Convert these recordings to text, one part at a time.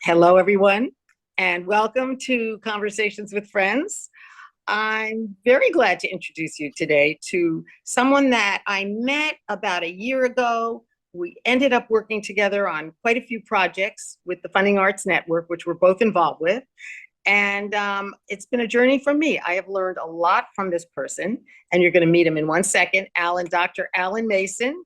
Hello, everyone, and welcome to Conversations with Friends. I'm very glad to introduce you today to someone that I met about a year ago. We ended up working together on quite a few projects with the Funding Arts Network, which we're both involved with. And it's been a journey for me. I have learned a lot from this person, and you're going to meet him in 1 second. Dr. Alan Mason.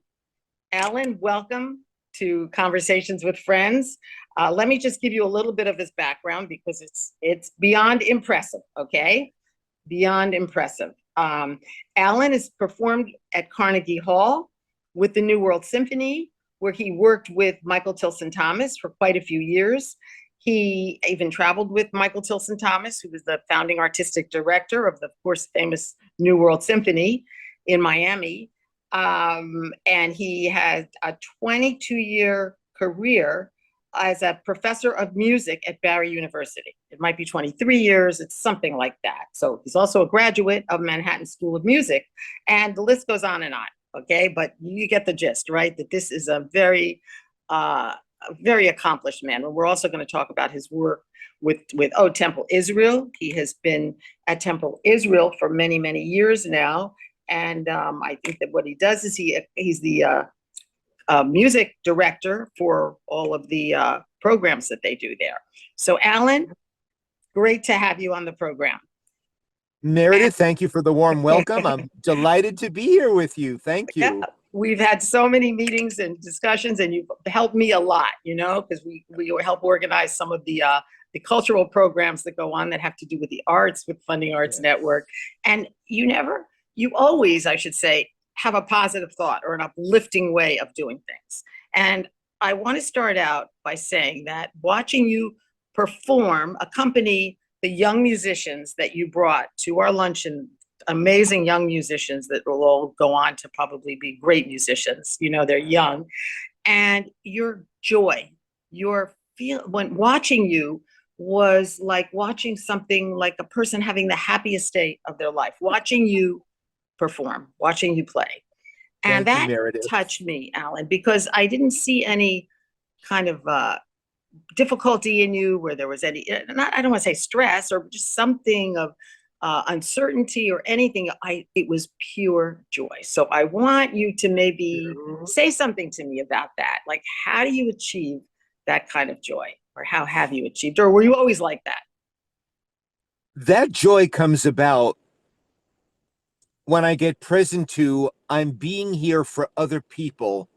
Alan, welcome to Conversations with Friends. Let me just give you a little bit of his background because it's beyond impressive, okay? Beyond impressive. Alan has performed at Carnegie Hall with the New World Symphony, where he worked with Michael Tilson Thomas for quite a few years. He even traveled with Michael Tilson Thomas, who was the founding artistic director of the, of course, famous New World Symphony in Miami. And he has a 22-year career as a professor of music at Barry University. It might be 23 years, it's something like that. So he's also a graduate of Manhattan School of Music, and the list goes on and on, okay? But you get the gist, right? That this is a very accomplished man. And we're also going to talk about his work with Temple Israel. He has been at Temple Israel for many, many years now. And I think that what he does is he's the music director for all of the programs that they do there. So Alan, great to have you on the program. Meredith, thank you for the warm welcome. I'm delighted to be here with you. Thank you. Yeah, we've had so many meetings and discussions, and you've helped me a lot, because we help organize some of the cultural programs that go on that have to do with the arts, with Funding Arts Network. And you always, I should say, have a positive thought or an uplifting way of doing things. And I want to start out by saying that watching you accompany the young musicians that you brought to our luncheon, amazing young musicians that will all go on to probably be great musicians. They're young. And your joy, when watching you was like watching something like a person having the happiest day of their life, watching you perform, watching you play. And that touched me, Alan, because I didn't see any kind of difficulty in you where there was any, I don't want to say stress or just something of uncertainty or anything. It was pure joy. So I want you to maybe say something to me about that. Like, how do you achieve that kind of joy? Or how have you achieved? Or were you always like that? That joy comes about when I get present to I'm being here for other people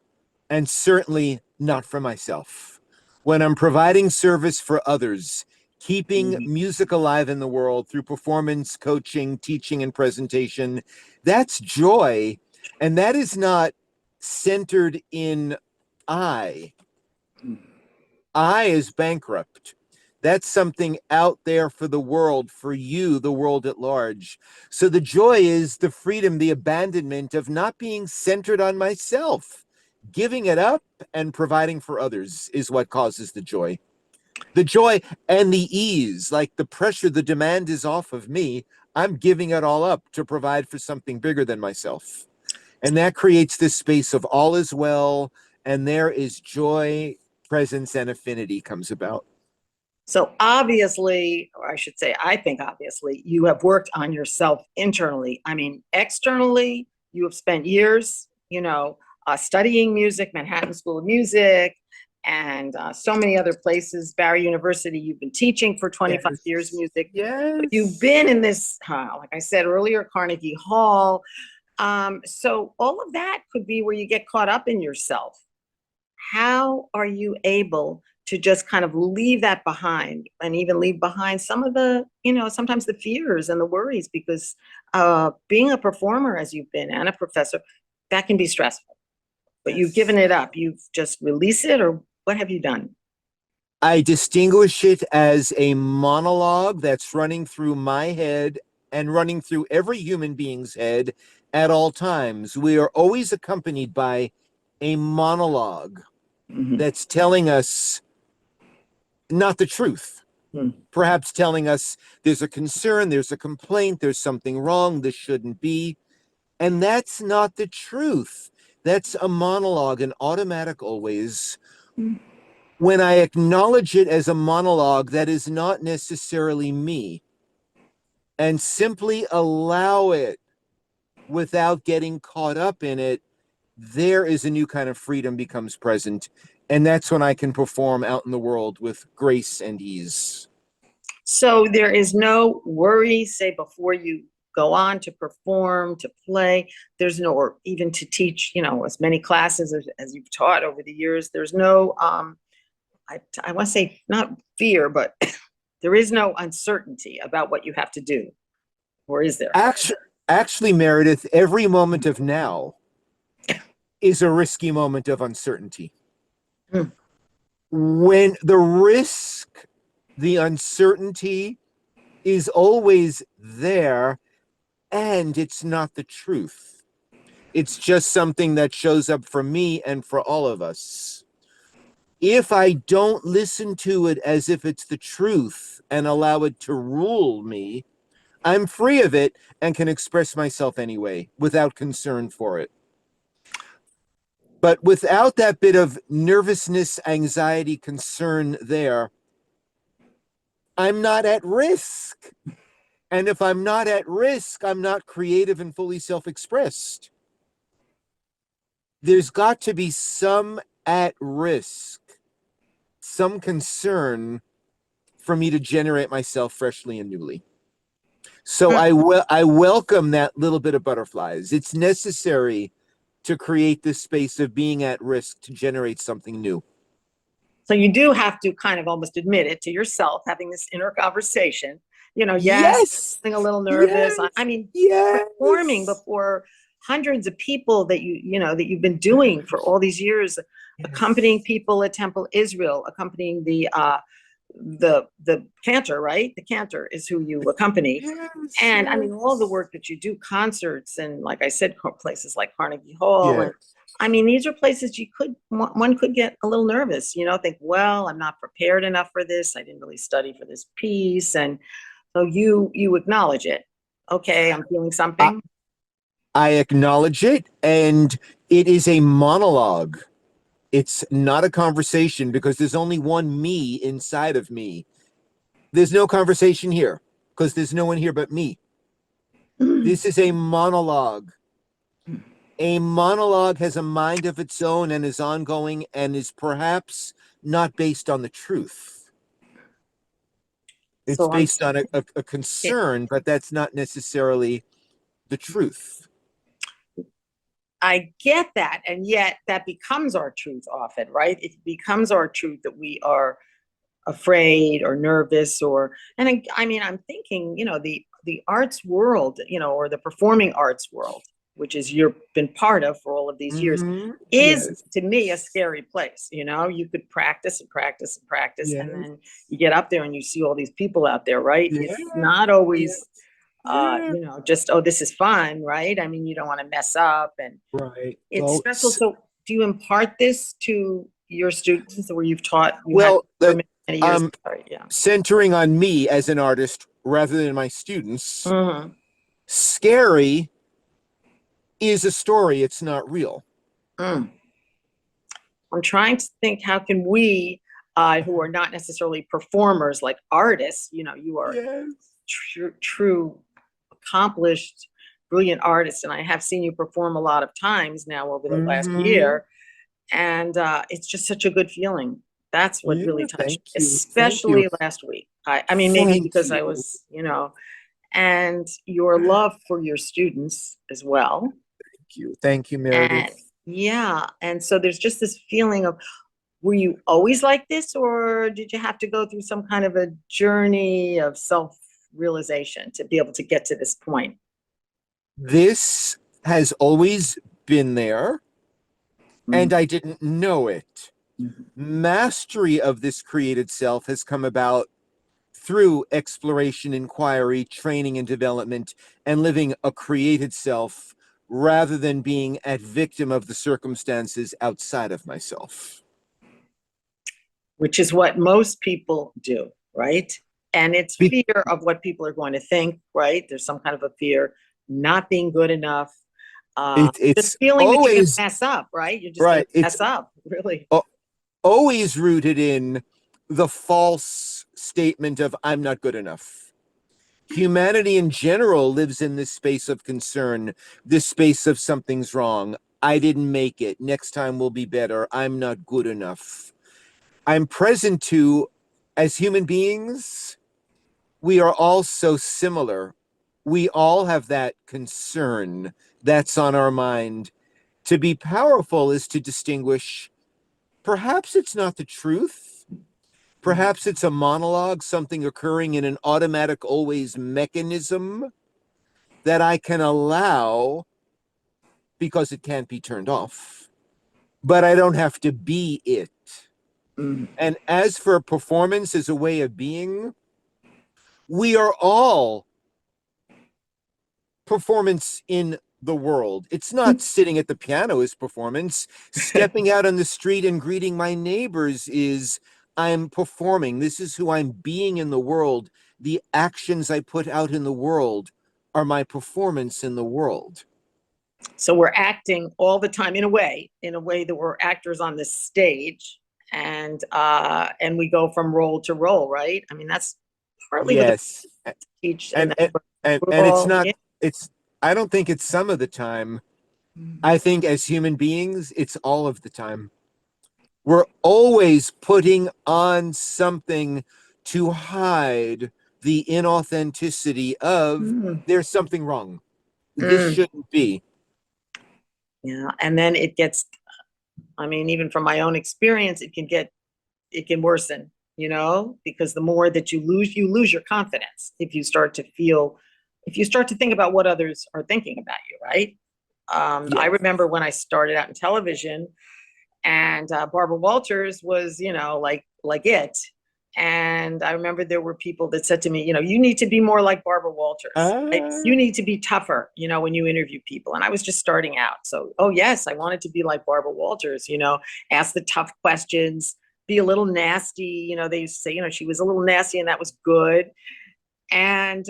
and certainly not for myself. When I'm providing service for others, keeping music alive in the world through performance, coaching, teaching, and presentation, that's joy. And that is not centered in I. I is bankrupt. That's something out there for the world, for you, the world at large. So the joy is the freedom, the abandonment of not being centered on myself. Giving it up and providing for others is what causes the joy. The joy and the ease, like the pressure, the demand is off of me. I'm giving it all up to provide for something bigger than myself. And that creates this space of all is well, and there is joy, presence, and affinity comes about. So obviously, or I should say, I think obviously, you have worked on yourself internally. I mean, externally, you have spent years, studying music, Manhattan School of Music, and so many other places. Barry University, you've been teaching for 25 years music. Yes. But you've been in this, like I said earlier, Carnegie Hall. So all of that could be where you get caught up in yourself. How are you able to just kind of leave that behind and even leave behind some of the, sometimes the fears and the worries, because being a performer as you've been and a professor, that can be stressful, but you've given it up. You've just released it, or what have you done? I distinguish it as a monologue that's running through my head and running through every human being's head at all times. We are always accompanied by a monologue that's telling us not the truth. Perhaps telling us there's a concern, there's a complaint, there's something wrong, this shouldn't be. And that's not the truth. That's a monologue, an automatic always. when I acknowledge it as a monologue that is not necessarily me, and simply allow it without getting caught up in it, there is a new kind of freedom becomes present. And that's when I can perform out in the world with grace and ease. So there is no worry, say, before you go on to perform, to play. There's no, or even to teach, as many classes as you've taught over the years. There's no, I want to say not fear, but there is no uncertainty about what you have to do, or is there? Actually, Meredith, every moment of now is a risky moment of uncertainty. Hmm. When the risk, the uncertainty is always there, and it's not the truth. It's just something that shows up for me and for all of us. If I don't listen to it as if it's the truth and allow it to rule me, I'm free of it and can express myself anyway without concern for it. But without that bit of nervousness, anxiety, concern there, I'm not at risk. And if I'm not at risk, I'm not creative and fully self-expressed. There's got to be some at risk, some concern for me to generate myself freshly and newly. So I welcome that little bit of butterflies. It's necessary to create this space of being at risk to generate something new. So you do have to kind of almost admit it to yourself, having this inner conversation. Yes. Feeling a little nervous. Yes. I mean, Yes. performing before hundreds of people that that you've been doing for all these years, Yes. accompanying people at Temple Israel, accompanying the cantor, right? The cantor is who you accompany. Yes. And I mean, all the work that you do, concerts, and like I said, places like Carnegie Hall. Yes. And I mean, these are places one could get a little nervous, think, well, I'm not prepared enough for this. I didn't really study for this piece. And so you acknowledge it. Okay, I'm feeling something. I acknowledge it, and it is a monologue. It's not a conversation because there's only one me inside of me. There's no conversation here because there's no one here but me. This is a monologue. A monologue has a mind of its own and is ongoing and is perhaps not based on the truth. It's So based on a concern, but that's not necessarily the truth. I get that. And yet that becomes our truth often, right? It becomes our truth that we are afraid or nervous and I mean, I'm thinking, the arts world, or the performing arts world, which is you've been part of for all of these years, is Yes. to me a scary place. You could practice and practice and practice, Yes. and then you get up there and you see all these people out there, right? Yes. It's not always Yes. just, oh, this is fun, right? I mean, you don't want to mess up, and Right. it's special. So do you impart this to your students, or you've taught? Many years. Centering on me as an artist rather than my students, Mm-hmm. Scary is a story, it's not real. I'm trying to think, how can we, who are not necessarily performers, like artists, you are true, accomplished, brilliant artist, and I have seen you perform a lot of times now over the last year, and it's just such a good feeling. That's what really touched me, especially last week. I mean, maybe because I was, and your love for your students as well. Thank you, Meredith. And so there's just this feeling of, were you always like this, or did you have to go through some kind of a journey of self-realization to be able to get to this point? This has always been there, and I didn't know it. Mastery of this created self has come about through exploration, inquiry, training, and development, and living a created self rather than being a victim of the circumstances outside of myself. Which is what most people do, right? And it's fear of what people are going to think, right? There's some kind of a fear, not being good enough. It's just feeling always, that you're going to mess up, right? You're just going to mess up, really. always rooted in the false statement of I'm not good enough. Humanity in general lives in this space of concern, this space of something's wrong. I didn't make it. Next time will be better. I'm not good enough. I'm present to, as human beings, we are all so similar. We all have that concern that's on our mind. To be powerful is to distinguish, perhaps it's not the truth. Perhaps it's a monologue, something occurring in an automatic always mechanism that I can allow because it can't be turned off. But I don't have to be it. Mm. And as for performance as a way of being, we are all performance in the world. It's not sitting at the piano is performance. Stepping out on the street and greeting my neighbors is I'm performing. This is who I'm being in the world. The actions I put out in the world are my performance in the world. So we're acting all the time in a way that we're actors on the stage, and we go from role to role, right? I mean, that's partly what Yes. the teach, And and and it's not it's I don't think it's some of the time. I think as human beings, it's all of the time. We're always putting on something to hide the inauthenticity of Mm. there's something wrong. This Mm. shouldn't be. Yeah, and then it gets, I mean, even from my own experience, it can worsen, because the more that you lose your confidence if you start to think about what others are thinking about you, right? I Yeah. remember when I started out in television, and Barbara Walters was, like it. And I remember there were people that said to me, you need to be more like Barbara Walters. Right? You need to be tougher, when you interview people. And I was just starting out. So, oh, yes, I wanted to be like Barbara Walters, ask the tough questions, be a little nasty. They used to say, she was a little nasty and that was good. And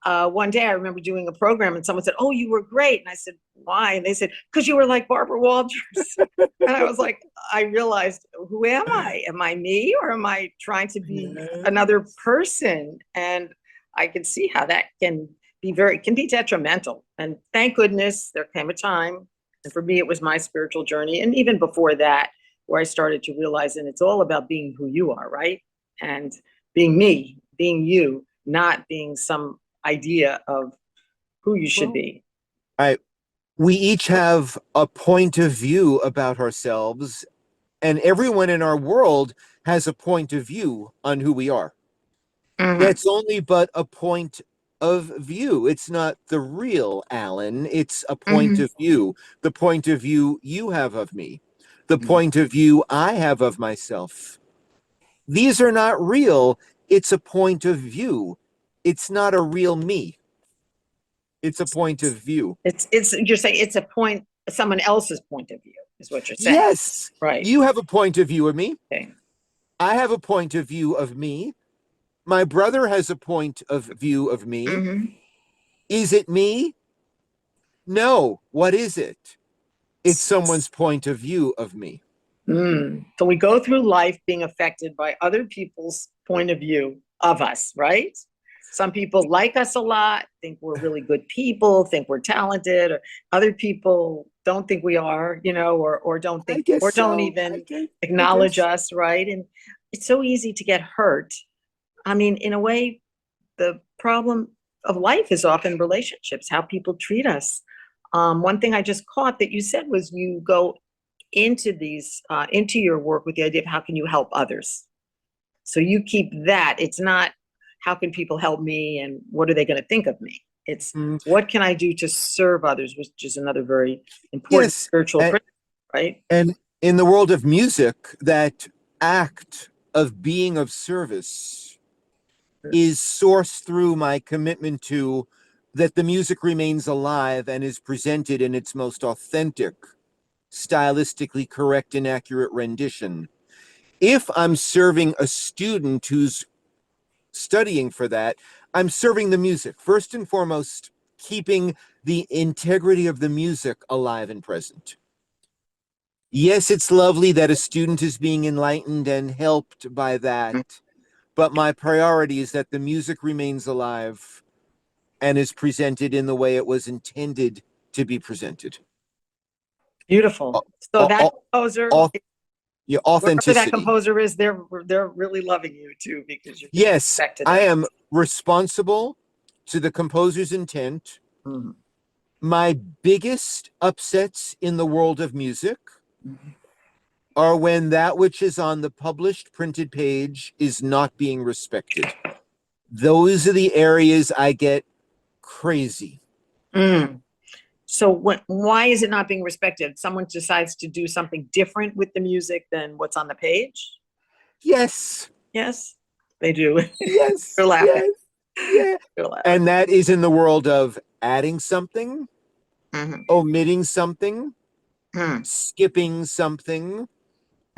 one day I remember doing a program and someone said, "Oh, you were great." And I said, "Why?" And they said, "Because you were like Barbara Walters." And I was like, I realized, who am I? Am I me, or am I trying to be another person? And I can see how that can be detrimental. And thank goodness there came a time, and for me, it was my spiritual journey. And even before that, where I started to realize, and it's all about being who you are, right? And being me, being you, not being some idea of who you should be. We each have a point of view about ourselves, and everyone in our world has a point of view on who we are. Mhm. That's only but a point of view. It's not the real Alan. It's a point of view. The point of view you have of me. The point of view I have of myself. These are not real. It's a point of view. It's not a real me. It's a point of view. It's you're saying it's a point, someone else's point of view is what you're saying. Yes, Right. you have a point of view of me. Okay. I have a point of view of me. My brother has a point of view of me. Mhm. Is it me? No. What is it? It's someone's point of view of me. So we go through life being affected by other people's point of view of us, right? Some people like us a lot, think we're really good people, think we're talented, or other people don't think we are, or don't I think, guess or don't so. even I acknowledge guess. us, right? And it's so easy to get hurt. I mean, in a way, the problem of life is often relationships, how people treat us. One thing I just caught that you said was you go into your work with the idea of how can you help others. So you keep that. It's not how can people help me and what are they going to think of me. It's what can I do to serve others, which is another very important Yes. spiritual principle, right? And in the world of music, that act of being of service is sourced through my commitment to that the music remains alive and is presented in its most authentic, stylistically correct and accurate rendition. If I'm serving a student who's studying for that, I'm serving the music. First and foremost, keeping the integrity of the music alive and present. Yes, it's lovely that a student is being enlightened and helped by that, but my priority is that the music remains alive and is presented in the way it was intended to be presented. Beautiful. So Au- that au- composer, au- yeah, wherever that authenticity. composer is, they're really loving you too because you're giving Yes, respect to I them. am responsible to the composer's intent. Mhm. My biggest upsets in the world of music Mhm. are when that which is on the published printed page is not being respected. Those are the areas I get crazy. Mm. So why is it not being respected? Someone decides to do something different with the music than what's on the page? Yes, Yes, they do. yes, You're laughing. yes, yeah. You're laughing. And that is in the world of adding something, Mhm. omitting something, Mm. skipping something,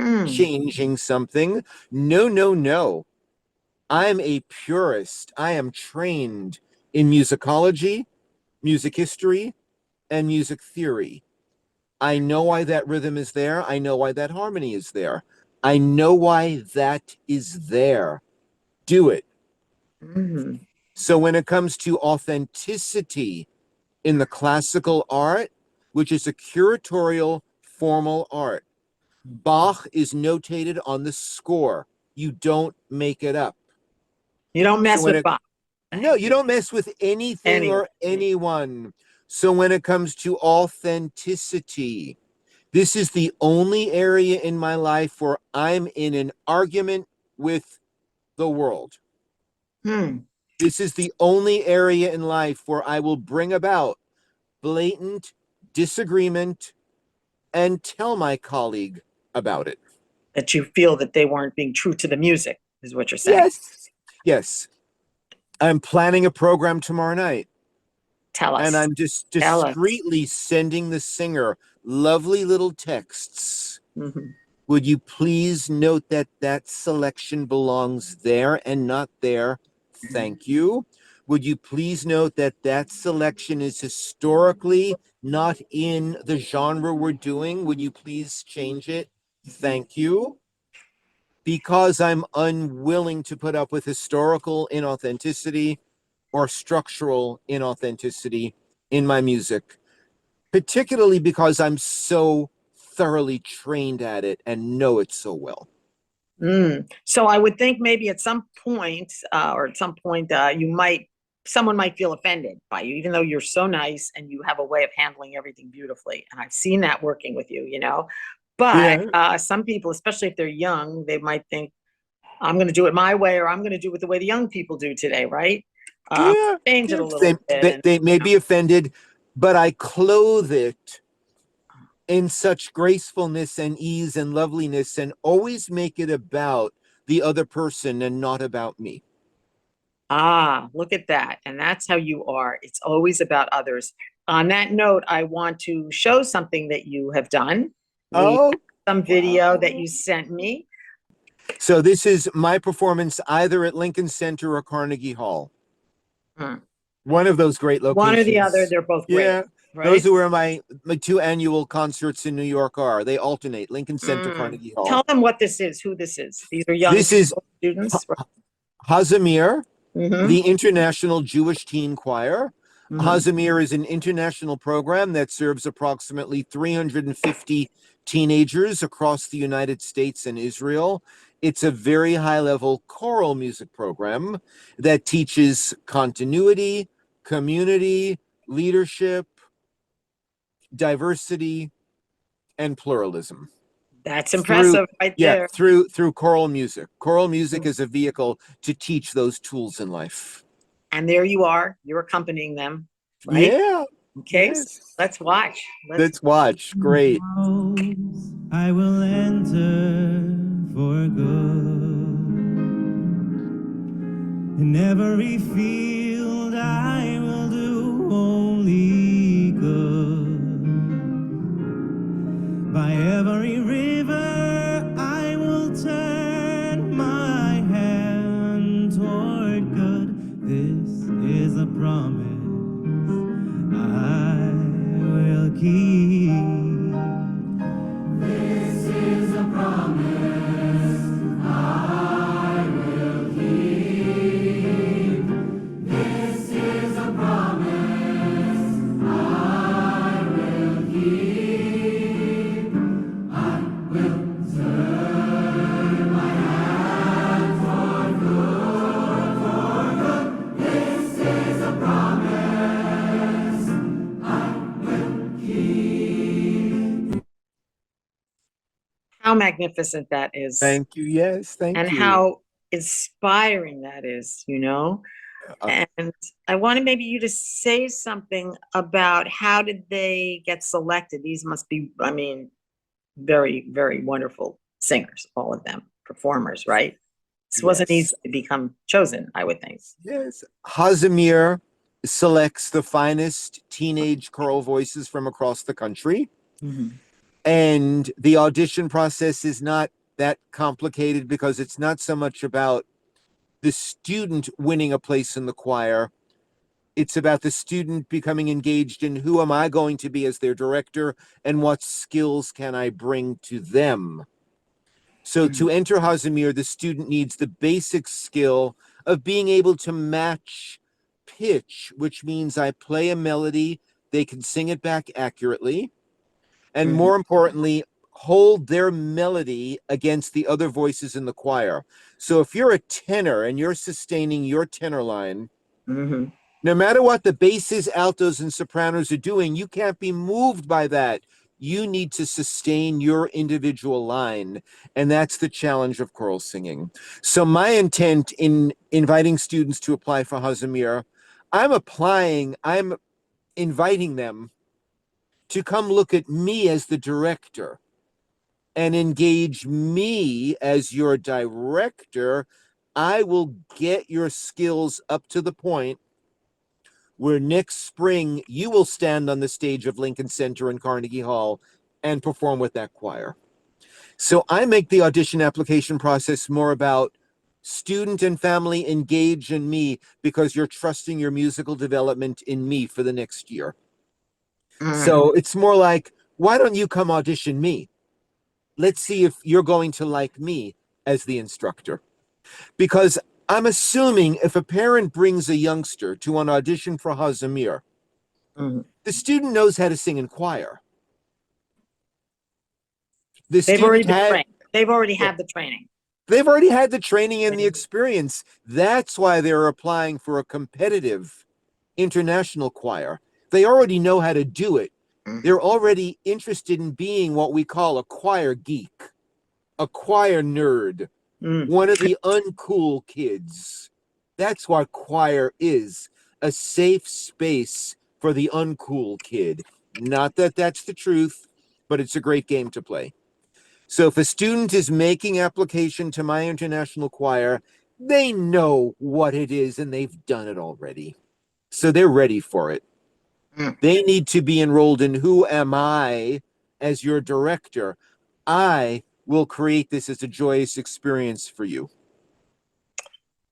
Mm. changing something. No, no, no. I'm a purist. I am trained in musicology, music history, and music theory. I know why that rhythm is there. I know why that harmony is there. I know why that is there. Do it. Mhm. So when it comes to authenticity in the classical art, which is a curatorial formal art, Bach is notated on the score. You don't make it up. You don't So mess when with it Bob. No, you don't mess with anything Anyone. or anyone. So when it comes to authenticity, this is the only area in my life where I'm in an argument with the world. Hmm. This is the only area in life where I will bring about blatant disagreement and tell my colleague about it. That you feel that they weren't being true to the music, is what you're saying. Yes. Yes. I'm planning a program tomorrow night. Tell And us. I'm just Tell us. discreetly sending the singer lovely little texts. Mhm. Would you please note that that selection belongs there and not there? Thank you. Would you please note that that selection is historically not in the genre we're doing? Would you please change it? Thank you. Because I'm unwilling to put up with historical inauthenticity or structural inauthenticity in my music, particularly because I'm so thoroughly trained at it and know it so well. So I would think maybe at some point, someone might feel offended by you, even though you're so nice and you have a way of handling everything beautifully. And I've seen that working with you, you know. But Yeah, some people, especially if they're young, they might think, I'm going to do it my way, or I'm going to do it the way the young people do today, right? yeah, Change it yeah. a little bit. And They may be offended, but I clothe it in such gracefulness and ease and loveliness and always make it about the other person and not about me. look at that. And that's how you are. It's always about others. On that note, I want to show something that you have done. We Oh, have some video that you sent me. so this is my performance either at Lincoln Center or Carnegie Hall. Hmm. One of those great One or the other, locations. they're both great, Yeah. Those right? are where my two annual concerts in New York are. They alternate, Lincoln Center, Mm. Carnegie Tell Hall. them what this is, who this is. These are young This is people, students. Hazimir, Mm-hmm. the International Jewish Teen Choir. Mm-hmm. Hazimir is an international program that serves approximately 350 teenagers across the United States and Israel. It's a very high level choral music program that teaches continuity, community, leadership, diversity, and pluralism That's through impressive right yeah there. through choral music. Choral music is a vehicle to teach those tools in life. And there you are, you're accompanying them, right? Yeah. Okay, so Yes. let's watch. Let's watch. Great. I will enter for good. In every field I will do only good. By every river I will turn my hand toward good. This is a promise I will keep. how magnificent that is. Thank you. Yes, thank and you. how inspiring that is, you know? And I wanted maybe you to say something about how did they get selected? These must be, I mean, very, very wonderful singers, all of them, performers, right? This wasn't Yes. easy to become chosen, I would think. Yes. Hazimir selects the finest teenage choral voices from across the country. And the audition process is not that complicated because it's not so much about the student winning a place in the choir. It's about the student becoming engaged in who am I going to be as their director and what skills can I bring to them. So to enter Hazimir, the student needs the basic skill of being able to match pitch, which means I play a melody, they can sing it back accurately, and more importantly, hold their melody against the other voices in the choir. So if you're a tenor and you're sustaining your tenor line, no matter what the basses, altos, and sopranos are doing, you can't be moved by that. You need to sustain your individual line. And that's the challenge of choral singing. So my intent in inviting students to apply for Hazimir, I'm inviting them to come look at me as the director and engage me as your director. I will get your skills up to the point where next spring you will stand on the stage of Lincoln Center and Carnegie Hall and perform with that choir. So I make the audition application process more about student and family engage in me because you're trusting your musical development in me for the next year. So it's more like, why don't you come audition me? Let's see if you're going to like me as the instructor. Because I'm assuming if a parent brings a youngster to an audition for Hazimir, the student knows how to sing in choir. They've already been trained. They've already had the training. They've already had the training and the experience. That's why they're applying for a competitive international choir. They already know how to do it. They're already interested in being what we call a choir geek, a choir nerd, one of the uncool kids. That's what choir is, a safe space for the uncool kid. Not that that's the truth, but it's a great game to play. So if a student is making application to my international choir, they know what it is and they've done it already. So they're ready for it. They need to be enrolled in Who Am I as your director. I will create this as a joyous experience for you.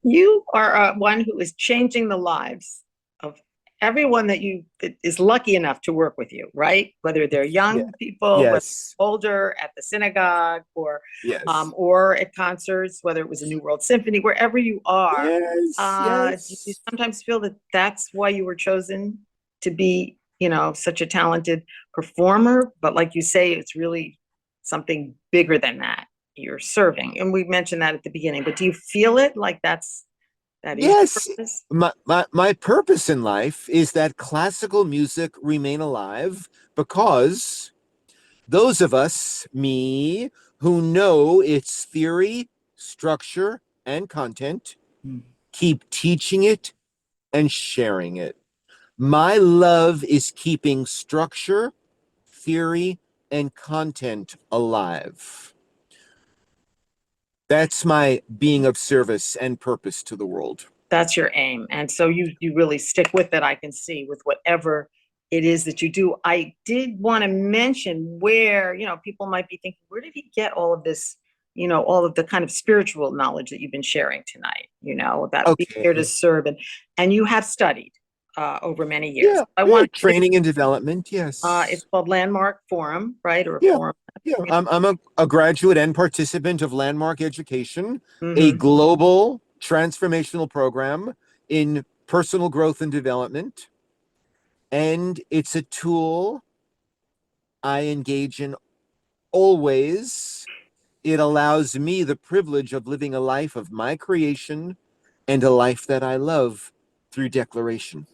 You are one who is changing the lives of everyone that is lucky enough to work with you, right? Whether they're young people, whether older at the synagogue, or at concerts, whether it was a New World Symphony, wherever you are. Do you sometimes feel that that's why you were chosen to be, you know, such a talented performer? But like you say, it's really something bigger than that. You're serving, and we mentioned that at the beginning, but do you feel it like that is yes, purpose? My purpose in life is that classical music remain alive because those of us, me, who know its theory, structure, and content, keep teaching it and sharing it. My love is keeping structure, theory, and content alive. That's my being of service and purpose to the world. That's your aim. And so you really stick with it, I can see, with whatever it is that you do. I did want to mention where, you know, people might be thinking, where did he get all of this, you know, all of the kind of spiritual knowledge that you've been sharing tonight, you know, about being here to serve. And you have studied over many years. Yeah, I want training and development, yes. It's called Landmark Forum, right? Or Yeah. Forum. I'm a graduate and participant of Landmark Education, a global transformational program in personal growth and development. And it's a tool I engage in always. It allows me the privilege of living a life of my creation and a life that I love through declaration.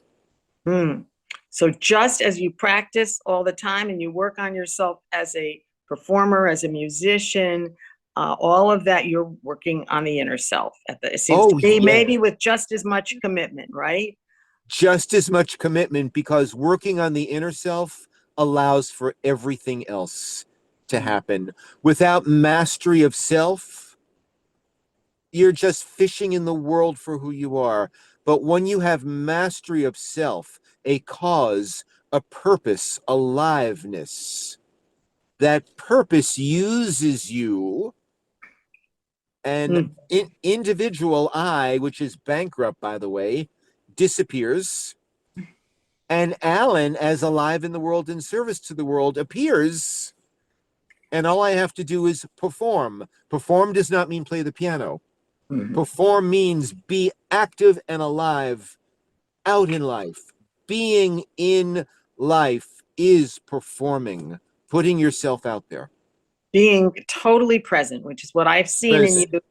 So just as you practice all the time and you work on yourself as a performer, as a musician, all of that, you're working on the inner self. It seems to Oh, me, yeah. maybe with just as much commitment, right? Just as much commitment, because working on the inner self allows for everything else to happen. Without mastery of self, you're just fishing in the world for who you are. But when you have mastery of self, a cause, a purpose, aliveness, that purpose uses you, and Mm. individual I, which is bankrupt, by the way, disappears. And Alan, as alive in the world in service to the world, appears. And all I have to do is perform. Perform does not mean play the piano. Mhm. Perform means be active and alive out in life. Being in life is performing, putting yourself out there. Being totally present, which is what I've seen in you. Present.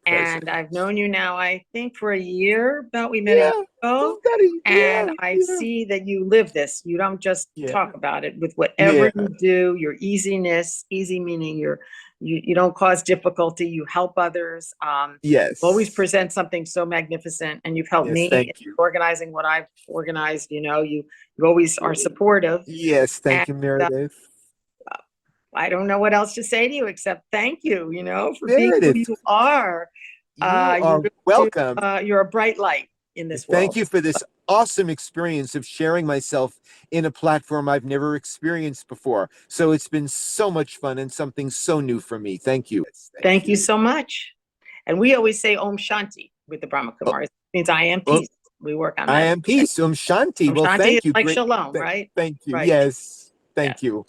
And I've known you now, I think, for a year, about we met a Yeah. year ago. And I see that you live this. You don't just talk about it. With whatever you do, your easiness, easy meaning you don't cause difficulty, you help others. Yes. Always present something so magnificent, and you've helped me Thank in you. organizing what I've organized. You always are supportive. Yes, thank you, Meredith. I don't know what else to say to you except thank you, for being who Meredith, you are. you are welcome. You're a bright light in this world. Thank you for this awesome experience of sharing myself in a platform I've never experienced before. So it's been so much fun and something so new for me. Thank you. Thank you so much. And we always say Om Shanti with the Brahma Kumaris. It means I am peace. We work on that. I am peace. Shanti. Om well, Shanti thank is you. like shalom, right? Thank you. Right. Yes. Thank you.